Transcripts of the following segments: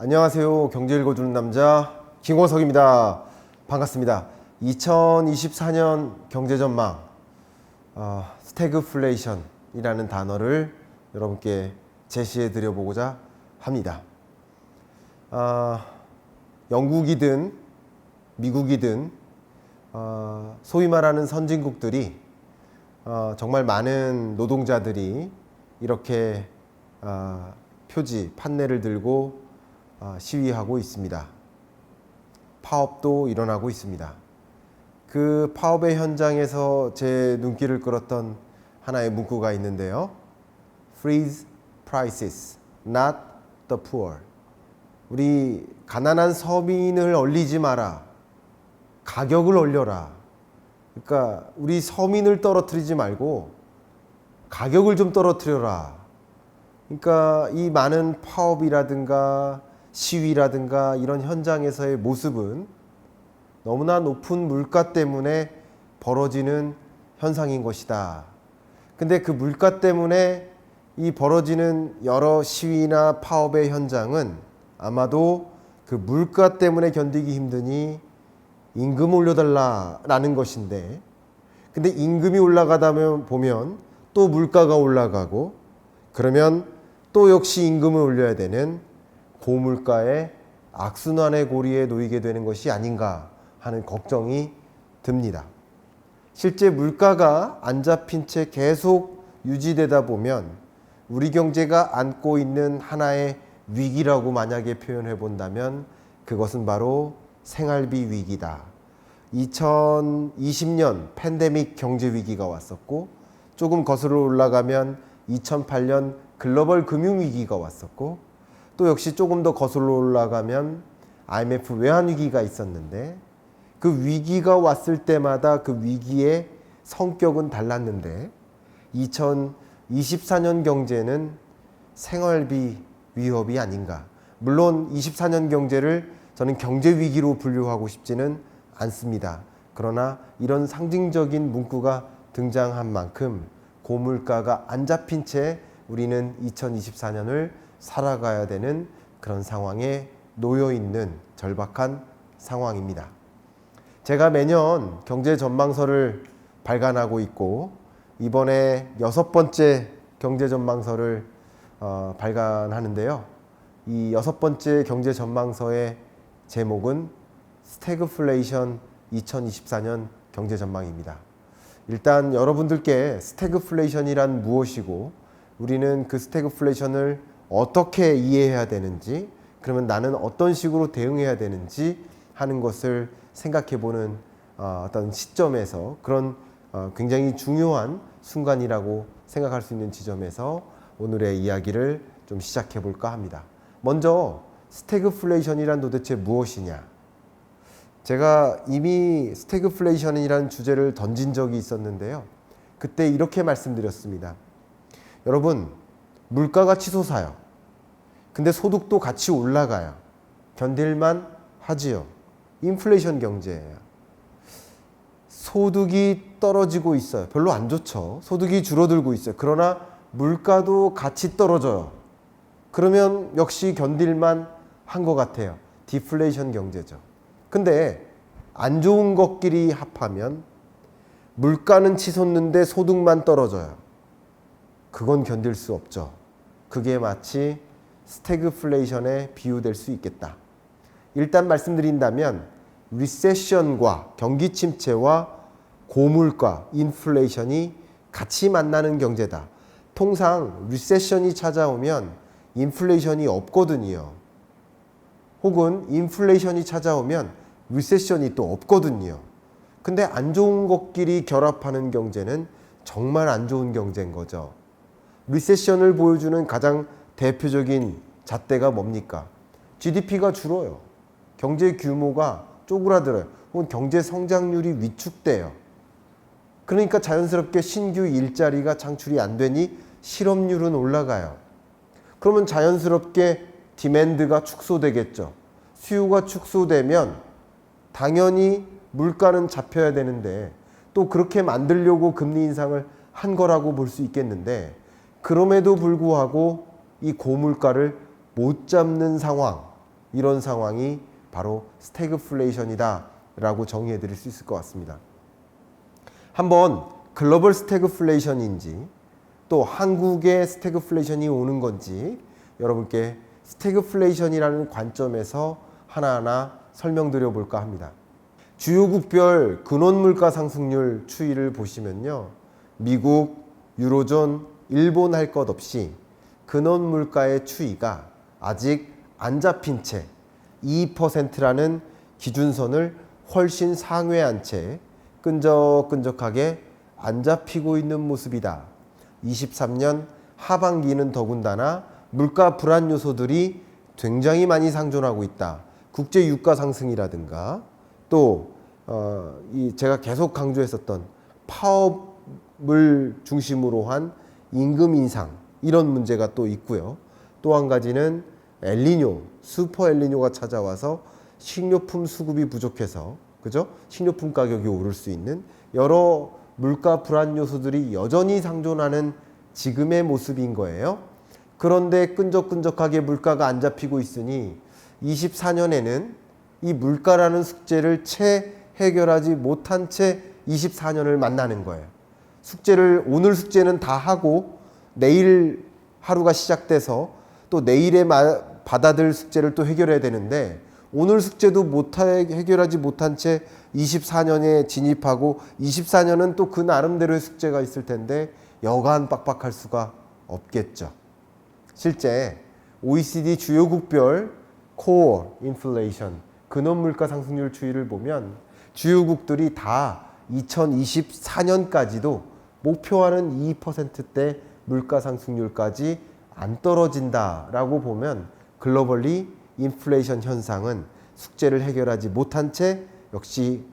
안녕하세요. 경제 읽어주는 남자 김호석입니다. 반갑습니다. 2024년 경제전망 스태그플레이션이라는 단어를 여러분께 제시해 드려보고자 합니다. 영국이든 미국이든 소위 말하는 선진국들이 정말 많은 노동자들이 이렇게 표지, 판넬을 들고 시위하고 있습니다. 파업도 일어나고 있습니다. 그 파업의 현장에서 제 눈길을 끌었던 하나의 문구가 있는데요. Freeze prices, not the poor. 우리 가난한 서민을 얼리지 마라. 가격을 올려라. 그러니까 우리 서민을 떨어뜨리지 말고 가격을 좀 떨어뜨려라. 그러니까 이 많은 파업이라든가 시위라든가 이런 현장에서의 모습은 너무나 높은 물가 때문에 벌어지는 현상인 것이다. 근데 그 물가 때문에 이 벌어지는 여러 시위나 파업의 현장은 아마도 그 물가 때문에 견디기 힘드니 임금 올려달라라는 것인데, 근데 임금이 올라가다 보면 또 물가가 올라가고, 그러면 또 역시 임금을 올려야 되는 고물가의 악순환의 고리에 놓이게 되는 것이 아닌가 하는 걱정이 듭니다. 실제 물가가 안 잡힌 채 계속 유지되다 보면 우리 경제가 안고 있는 하나의 위기라고 만약에 표현해 본다면 그것은 바로 생활비 위기다. 2020년 팬데믹 경제 위기가 왔었고, 조금 거슬러 올라가면 2008년 글로벌 금융 위기가 왔었고, 또 역시 조금 더 거슬러 올라가면 IMF 외환 위기가 있었는데, 그 위기가 왔을 때마다 그 위기의 성격은 달랐는데 2024년 경제는 생활비 위협이 아닌가. 물론 24년 경제를 저는 경제 위기로 분류하고 싶지는 않습니다. 그러나 이런 상징적인 문구가 등장한 만큼 고물가가 안 잡힌 채 우리는 2024년을 살아가야 되는 그런 상황에 놓여 있는 절박한 상황입니다. 제가 매년 경제 전망서를 발간하고 있고, 이번에 6번째 경제 전망서를 발간하는데요. 이 6번째 경제 전망서의 제목은 스태그플레이션 2024년 경제 전망입니다. 일단 여러분들께 스태그플레이션이란 무엇이고, 우리는 그 스태그플레이션을 어떻게 이해해야 되는지, 그러면 나는 어떤 식으로 대응해야 되는지 하는 것을 생각해보는 어떤 시점에서, 그런 굉장히 중요한 순간이라고 생각할 수 있는 지점에서 오늘의 이야기를 좀 시작해 볼까 합니다. 먼저 스태그플레이션이란 도대체 무엇이냐? 제가 이미 스태그플레이션이라는 주제를 던진 적이 있었는데요. 그때 이렇게 말씀드렸습니다. 여러분, 물가가 치솟아요. 근데 소득도 같이 올라가요. 견딜만 하지요. 인플레이션 경제예요. 소득이 떨어지고 있어요. 별로 안 좋죠. 소득이 줄어들고 있어요. 그러나 물가도 같이 떨어져요. 그러면 역시 견딜만 한 것 같아요. 디플레이션 경제죠. 근데 안 좋은 것끼리 합하면 물가는 치솟는데 소득만 떨어져요. 그건 견딜 수 없죠. 그게 마치 스태그플레이션에 비유될 수 있겠다. 일단 말씀드린다면 리세션과 경기 침체와 고물가, 인플레이션이 같이 만나는 경제다. 통상 리세션이 찾아오면 인플레이션이 없거든요. 혹은 인플레이션이 찾아오면 리세션이 또 없거든요. 근데 안 좋은 것끼리 결합하는 경제는 정말 안 좋은 경제인 거죠. 리세션을 보여주는 가장 대표적인 잣대가 뭡니까? GDP가 줄어요. 경제 규모가 쪼그라들어요. 혹은 경제 성장률이 위축돼요. 그러니까 자연스럽게 신규 일자리가 창출이 안 되니 실업률은 올라가요. 그러면 자연스럽게 디맨드가 축소되겠죠. 수요가 축소되면 당연히 물가는 잡혀야 되는데, 또 그렇게 만들려고 금리 인상을 한 거라고 볼 수 있겠는데, 그럼에도 불구하고 이 고물가를 못 잡는 상황, 이런 상황이 바로 스태그플레이션이다 라고 정의해 드릴 수 있을 것 같습니다. 한번 글로벌 스태그플레이션인지 또 한국의 스태그플레이션이 오는 건지 여러분께 스태그플레이션이라는 관점에서 하나하나 설명드려 볼까 합니다. 주요국별 근원물가 상승률 추이를 보시면요. 미국, 유로존, 일본 할 것 없이 근원물가의 추이가 아직 안 잡힌 채 2%라는 기준선을 훨씬 상회한 채 끈적끈적하게 안 잡히고 있는 모습이다. 23년 하반기는 더군다나 물가 불안 요소들이 굉장히 많이 상존하고 있다. 국제 유가 상승이라든가 또 제가 계속 강조했었던 파업을 중심으로 한 임금 인상 이런 문제가 또 있고요. 또 한 가지는 엘니뇨, 슈퍼 엘니뇨가 찾아와서 식료품 수급이 부족해서 그죠? 식료품 가격이 오를 수 있는 여러 물가 불안 요소들이 여전히 상존하는 지금의 모습인 거예요. 그런데 끈적끈적하게 물가가 안 잡히고 있으니 24년에는 이 물가라는 숙제를 채 해결하지 못한 채 24년을 만나는 거예요. 오늘 숙제는 다 하고 내일 하루가 시작돼서 또 내일에 받아들 숙제를 또 해결해야 되는데 오늘 숙제도 해결하지 못한 채 24년에 진입하고 24년은 또 그 나름대로의 숙제가 있을 텐데 여간 빡빡할 수가 없겠죠. 실제 OECD 주요국별 코어 인플레이션 근원물가 상승률 추이를 보면 주요국들이 다 2024년까지도 목표하는 2%대 물가 상승률까지 안 떨어진다라고 보면 글로벌리 인플레이션 현상은 숙제를 해결하지 못한 채 역시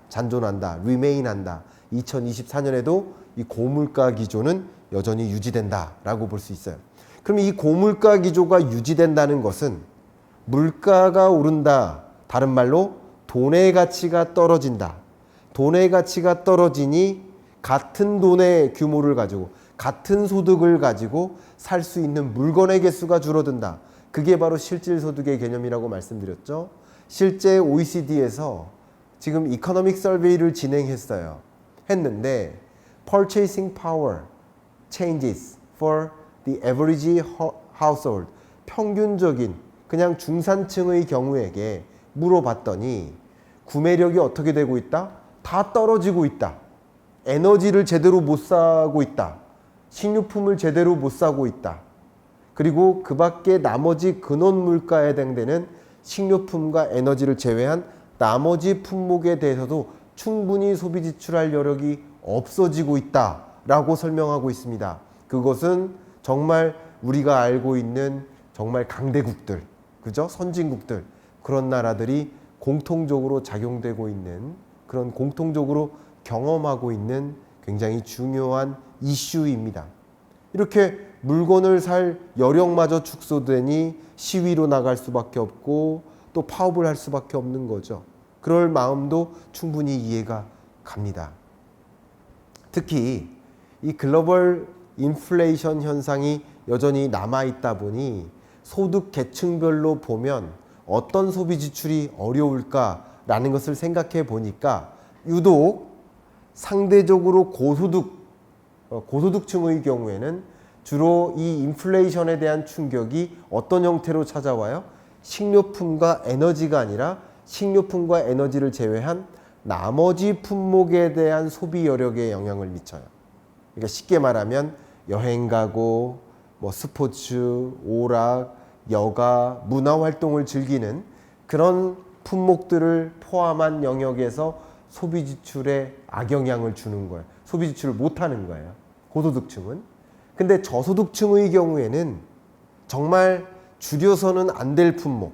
잔존한다, 리메인한다. 2024년에도 이 고물가 기조는 여전히 유지된다라고 볼 수 있어요. 그럼 이 고물가 기조가 유지된다는 것은 물가가 오른다. 다른 말로 돈의 가치가 떨어진다. 돈의 가치가 떨어지니 같은 돈의 규모를 가지고 같은 소득을 가지고 살 수 있는 물건의 개수가 줄어든다. 그게 바로 실질소득의 개념이라고 말씀드렸죠. 실제 OECD에서 지금 이코노믹 서베이를 했는데 Purchasing Power Changes for the Average Household 평균적인 그냥 중산층의 경우에게 물어봤더니 구매력이 어떻게 되고 있다? 다 떨어지고 있다. 에너지를 제대로 못 사고 있다. 식료품을 제대로 못 사고 있다. 그리고 그 밖에 나머지 근원 물가에 해당되는 식료품과 에너지를 제외한 나머지 품목에 대해서도 충분히 소비 지출할 여력이 없어지고 있다라고 설명하고 있습니다. 그것은 정말 우리가 알고 있는 정말 강대국들, 그죠? 선진국들, 그런 나라들이 공통적으로 작용되고 있는 그런 공통적으로 경험하고 있는 굉장히 중요한 이슈입니다. 이렇게 물건을 살 여력마저 축소되니 시위로 나갈 수밖에 없고 또 파업을 할 수밖에 없는 거죠. 그럴 마음도 충분히 이해가 갑니다. 특히 이 글로벌 인플레이션 현상이 여전히 남아있다 보니 소득 계층별로 보면 어떤 소비 지출이 어려울까라는 것을 생각해 보니까 유독 상대적으로 고소득층의 경우에는 주로 이 인플레이션에 대한 충격이 어떤 형태로 찾아와요? 식료품과 에너지가 아니라 식료품과 에너지를 제외한 나머지 품목에 대한 소비 여력에 영향을 미쳐요. 그러니까 쉽게 말하면 여행 가고 스포츠, 오락, 여가, 문화 활동을 즐기는 그런 품목들을 포함한 영역에서 소비 지출에 악영향을 주는 거예요. 소비 지출을 못 하는 거예요. 고소득층은. 근데 저소득층의 경우에는 정말 줄여서는 안 될 품목,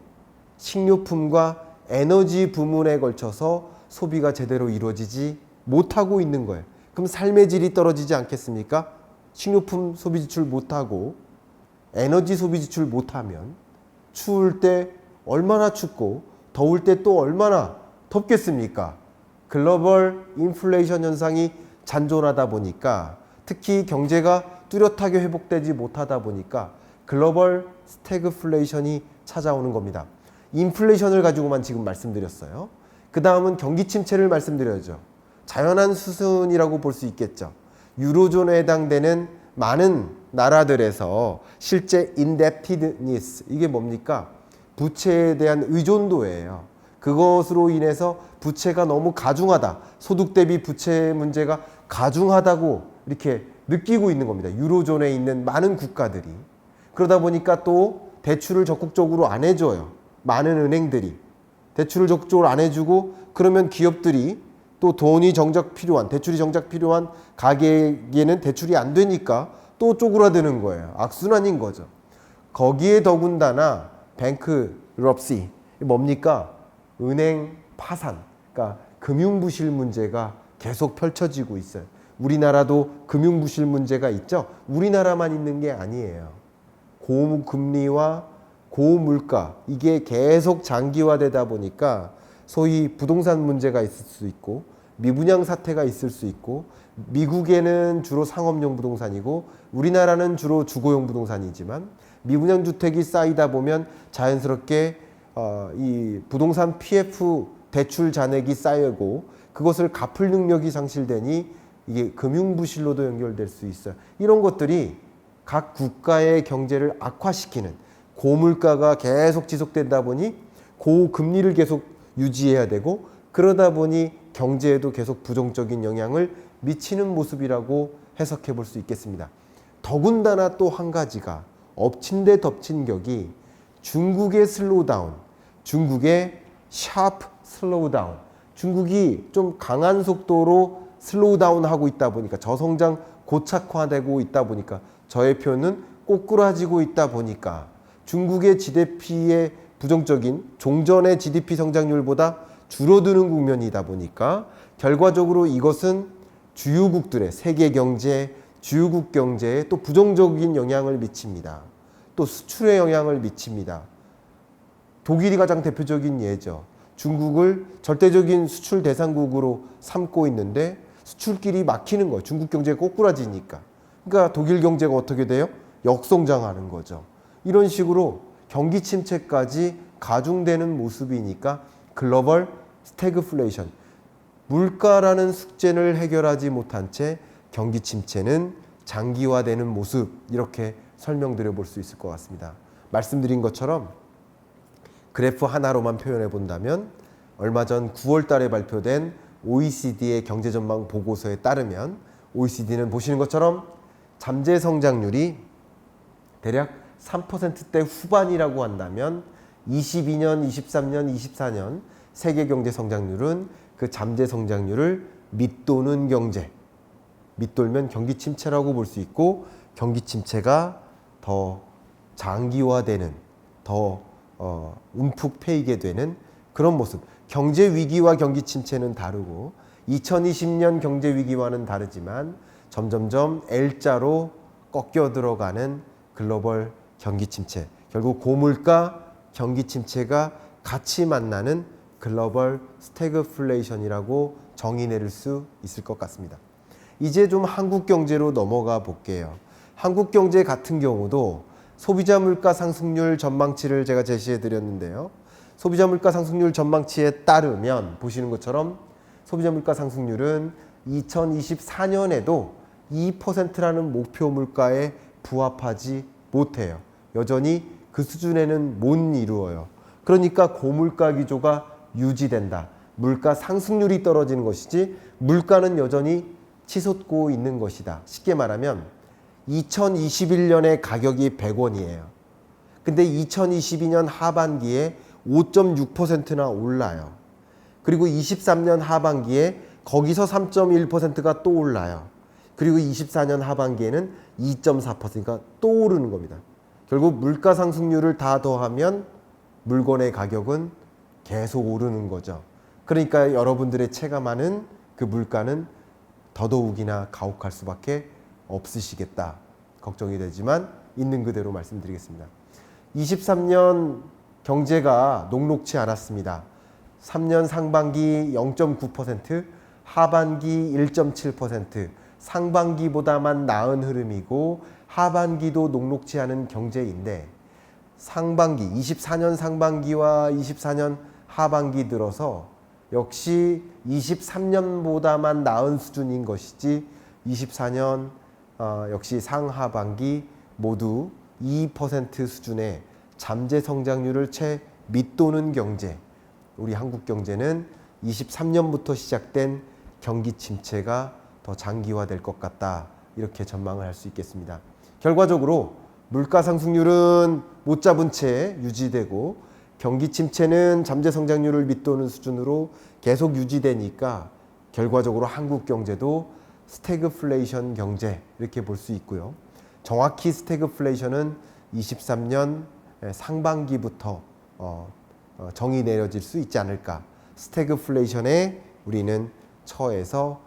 식료품과 에너지 부문에 걸쳐서 소비가 제대로 이루어지지 못하고 있는 거예요. 그럼 삶의 질이 떨어지지 않겠습니까? 식료품 소비 지출 못하고 에너지 소비 지출 못하면 추울 때 얼마나 춥고 더울 때 또 얼마나 덥겠습니까? 글로벌 인플레이션 현상이 잔존하다 보니까 특히 경제가 뚜렷하게 회복되지 못하다 보니까 글로벌 스태그플레이션이 찾아오는 겁니다. 인플레이션을 가지고만 지금 말씀드렸어요. 그 다음은 경기 침체를 말씀드려야죠. 자연한 수순이라고 볼 수 있겠죠. 유로존에 해당되는 많은 나라들에서 실제 indebtedness, 이게 뭡니까? 부채에 대한 의존도예요. 그것으로 인해서 부채가 너무 가중하다, 소득 대비 부채 문제가 가중하다고 이렇게 느끼고 있는 겁니다. 유로존에 있는 많은 국가들이. 그러다 보니까 또 대출을 적극적으로 안 해줘요. 많은 은행들이 대출을 적극적으로 안 해주고, 그러면 기업들이 또 돈이 정작 필요한, 대출이 정작 필요한 가게에게는 대출이 안 되니까 또 쪼그라드는 거예요. 악순환인 거죠. 거기에 더군다나 뱅크럽시, 뭡니까? 은행 파산, 그러니까 금융부실 문제가 계속 펼쳐지고 있어요. 우리나라도 금융부실 문제가 있죠. 우리나라만 있는 게 아니에요. 고금리와 고물가, 이게 계속 장기화되다 보니까 소위 부동산 문제가 있을 수 있고, 미분양 사태가 있을 수 있고, 미국에는 주로 상업용 부동산이고 우리나라는 주로 주거용 부동산이지만, 미분양 주택이 쌓이다 보면 자연스럽게 이 부동산 PF 대출 잔액이 쌓이고, 그것을 갚을 능력이 상실되니 이게 금융부실로도 연결될 수 있어요. 이런 것들이 각 국가의 경제를 악화시키는, 고물가가 계속 지속된다 보니 고금리를 계속 유지해야 되고, 그러다 보니 경제에도 계속 부정적인 영향을 미치는 모습이라고 해석해 볼 수 있겠습니다. 더군다나 또 한 가지가 엎친 데 덮친 격이 중국의 슬로우다운, 중국의 샤프 슬로우다운, 중국이 좀 강한 속도로 슬로우다운 하고 있다 보니까, 저성장 고착화되고 있다 보니까, 저의 표현은 꼬꾸라지고 있다 보니까 중국의 GDP의 부정적인 종전의 GDP 성장률보다 줄어드는 국면이다 보니까 결과적으로 이것은 주요국들의 세계 경제, 주요국 경제에 또 부정적인 영향을 미칩니다. 또 수출에 영향을 미칩니다. 독일이 가장 대표적인 예죠. 중국을 절대적인 수출 대상국으로 삼고 있는데 수출길이 막히는 거예요. 중국 경제가 꼬꾸라지니까. 그러니까 독일 경제가 어떻게 돼요? 역성장하는 거죠. 이런 식으로 경기 침체까지 가중되는 모습이니까 글로벌 스태그플레이션, 물가라는 숙제를 해결하지 못한 채 경기 침체는 장기화되는 모습, 이렇게 설명드려 볼 수 있을 것 같습니다. 말씀드린 것처럼 그래프 하나로만 표현해 본다면, 얼마 전 9월 달에 발표된 OECD의 경제전망 보고서에 따르면 OECD는 보시는 것처럼 잠재 성장률이 대략 3%대 후반이라고 한다면 22년, 23년, 24년 세계 경제 성장률은 그 잠재 성장률을 밑도는 경제, 밑돌면 경기 침체라고 볼 수 있고, 경기 침체가 더 장기화되는, 더 움푹 패이게 되는 그런 모습. 경제 위기와 경기 침체는 다르고 2020년 경제 위기와는 다르지만 점점점 L자로 꺾여 들어가는 글로벌 경기 침체, 결국 고물가 경기 침체가 같이 만나는 글로벌 스태그플레이션이라고 정의 내릴 수 있을 것 같습니다. 이제 좀 한국 경제로 넘어가 볼게요. 한국 경제 같은 경우도 소비자 물가 상승률 전망치를 제가 제시해 드렸는데요. 소비자 물가 상승률 전망치에 따르면 보시는 것처럼 소비자 물가 상승률은 2024년에도 2%라는 목표 물가에 부합하지 못해요. 여전히 그 수준에는 못 이루어요. 그러니까 고물가 기조가 유지된다. 물가 상승률이 떨어지는 것이지 물가는 여전히 치솟고 있는 것이다. 쉽게 말하면 2021년에 가격이 100원이에요. 근데 2022년 하반기에 5.6%나 올라요. 그리고 23년 하반기에 거기서 3.1%가 또 올라요. 그리고 24년 하반기에는 2.4%가 또 오르는 겁니다. 결국 물가 상승률을 다 더하면 물건의 가격은 계속 오르는 거죠. 그러니까 여러분들의 체감하는 그 물가는 더더욱이나 가혹할 수밖에 없으시겠다. 걱정이 되지만 있는 그대로 말씀드리겠습니다. 23년 경제가 녹록치 않았습니다. 3년 상반기 0.9%, 하반기 1.7%, 상반기보다만 나은 흐름이고 하반기도 녹록치 않은 경제인데 상반기, 24년 상반기와 24년 하반기 들어서 역시 23년보다만 나은 수준인 것이지 24년 역시 상하반기 모두 2% 수준의 잠재 성장률을 채 밑도는 경제, 우리 한국 경제는 23년부터 시작된 경기 침체가 더 장기화될 것 같다, 이렇게 전망을 할 수 있겠습니다. 결과적으로 물가 상승률은 못 잡은 채 유지되고 경기 침체는 잠재 성장률을 밑도는 수준으로 계속 유지되니까 결과적으로 한국 경제도 스태그플레이션 경제, 이렇게 볼 수 있고요. 정확히 스태그플레이션은 23년 상반기부터 정의 내려질 수 있지 않을까. 스태그플레이션에 우리는 처해서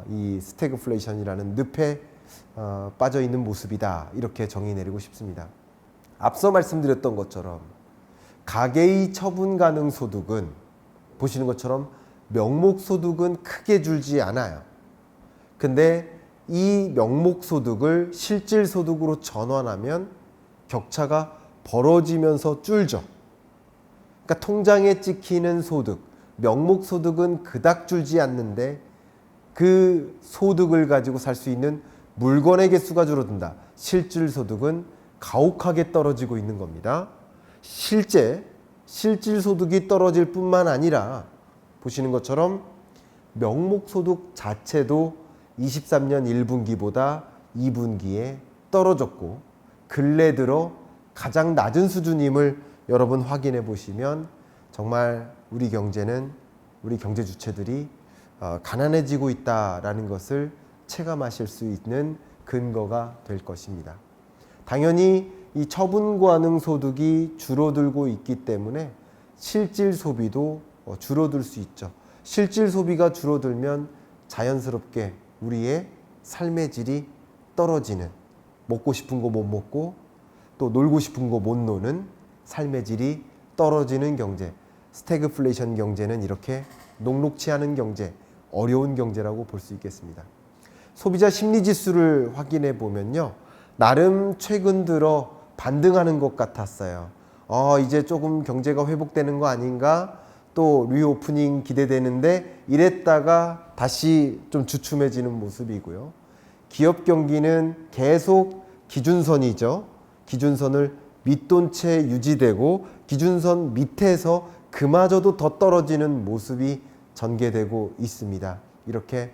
이 스태그플레이션이라는 늪에 빠져 있는 모습이다, 이렇게 정의 내리고 싶습니다. 앞서 말씀드렸던 것처럼 가계의 처분 가능 소득은 보시는 것처럼 명목 소득은 크게 줄지 않아요. 근데 이 명목 소득을 실질 소득으로 전환하면 격차가 벌어지면서 줄죠. 그러니까 통장에 찍히는 소득, 명목 소득은 그닥 줄지 않는데 그 소득을 가지고 살 수 있는 물건의 개수가 줄어든다. 실질 소득은 가혹하게 떨어지고 있는 겁니다. 실질 소득이 떨어질 뿐만 아니라 보시는 것처럼 명목 소득 자체도 23년 1분기보다 2분기에 떨어졌고 근래 들어 가장 낮은 수준임을 여러분 확인해 보시면 정말 우리 경제는, 우리 경제 주체들이 가난해지고 있다라는 것을 체감하실 수 있는 근거가 될 것입니다. 당연히 이 처분 가능 소득이 줄어들고 있기 때문에 실질 소비도 줄어들 수 있죠. 실질 소비가 줄어들면 자연스럽게 우리의 삶의 질이 떨어지는, 먹고 싶은 거 못 먹고 또 놀고 싶은 거 못 노는 삶의 질이 떨어지는 경제, 스태그플레이션 경제는 이렇게 녹록치 않은 경제, 어려운 경제라고 볼 수 있겠습니다. 소비자 심리지수를 확인해 보면요, 나름 최근 들어 반등하는 것 같았어요. 이제 조금 경제가 회복되는 거 아닌가, 또 리오프닝 기대되는데 이랬다가 다시 좀 주춤해지는 모습이고요. 기업 경기는 계속 기준선이죠. 기준선을 밑돈 채 유지되고 기준선 밑에서 그마저도 더 떨어지는 모습이 전개되고 있습니다. 이렇게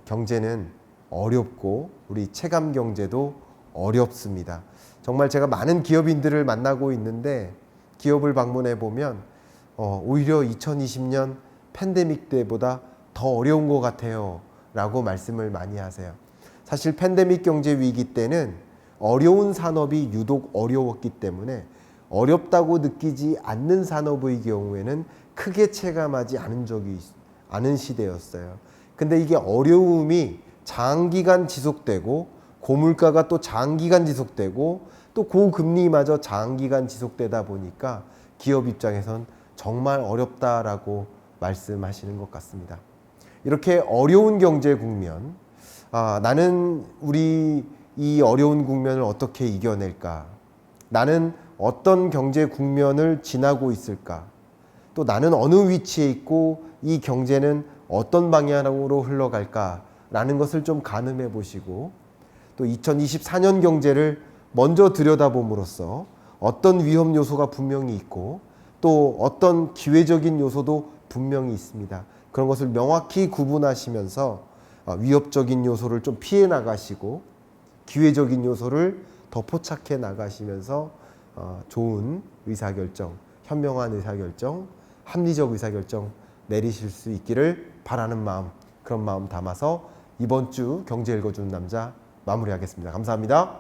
경제는 어렵고 우리 체감 경제도 어렵습니다. 정말 제가 많은 기업인들을 만나고 있는데 기업을 방문해 보면 오히려 2020년 팬데믹 때보다 더 어려운 것 같아요 라고 말씀을 많이 하세요. 사실 팬데믹 경제 위기 때는 어려운 산업이 유독 어려웠기 때문에 어렵다고 느끼지 않는 산업의 경우에는 크게 체감하지 않은 시대였어요. 근데 이게 어려움이 장기간 지속되고 고물가가 또 장기간 지속되고 또 고금리마저 장기간 지속되다 보니까 기업 입장에선 정말 어렵다라고 말씀하시는 것 같습니다. 이렇게 어려운 경제 국면, 나는 우리 이 어려운 국면을 어떻게 이겨낼까? 나는 어떤 경제 국면을 지나고 있을까? 또 나는 어느 위치에 있고 이 경제는 어떤 방향으로 흘러갈까? 라는 것을 좀 가늠해 보시고 또 2024년 경제를 먼저 들여다봄으로써 어떤 위험 요소가 분명히 있고 또 어떤 기회적인 요소도 분명히 있습니다. 그런 것을 명확히 구분하시면서 위협적인 요소를 좀 피해 나가시고 기회적인 요소를 더 포착해 나가시면서 좋은 의사결정, 현명한 의사결정, 합리적 의사결정 내리실 수 있기를 바라는 마음, 그런 마음 담아서 이번 주 경제 읽어주는 남자 마무리하겠습니다. 감사합니다.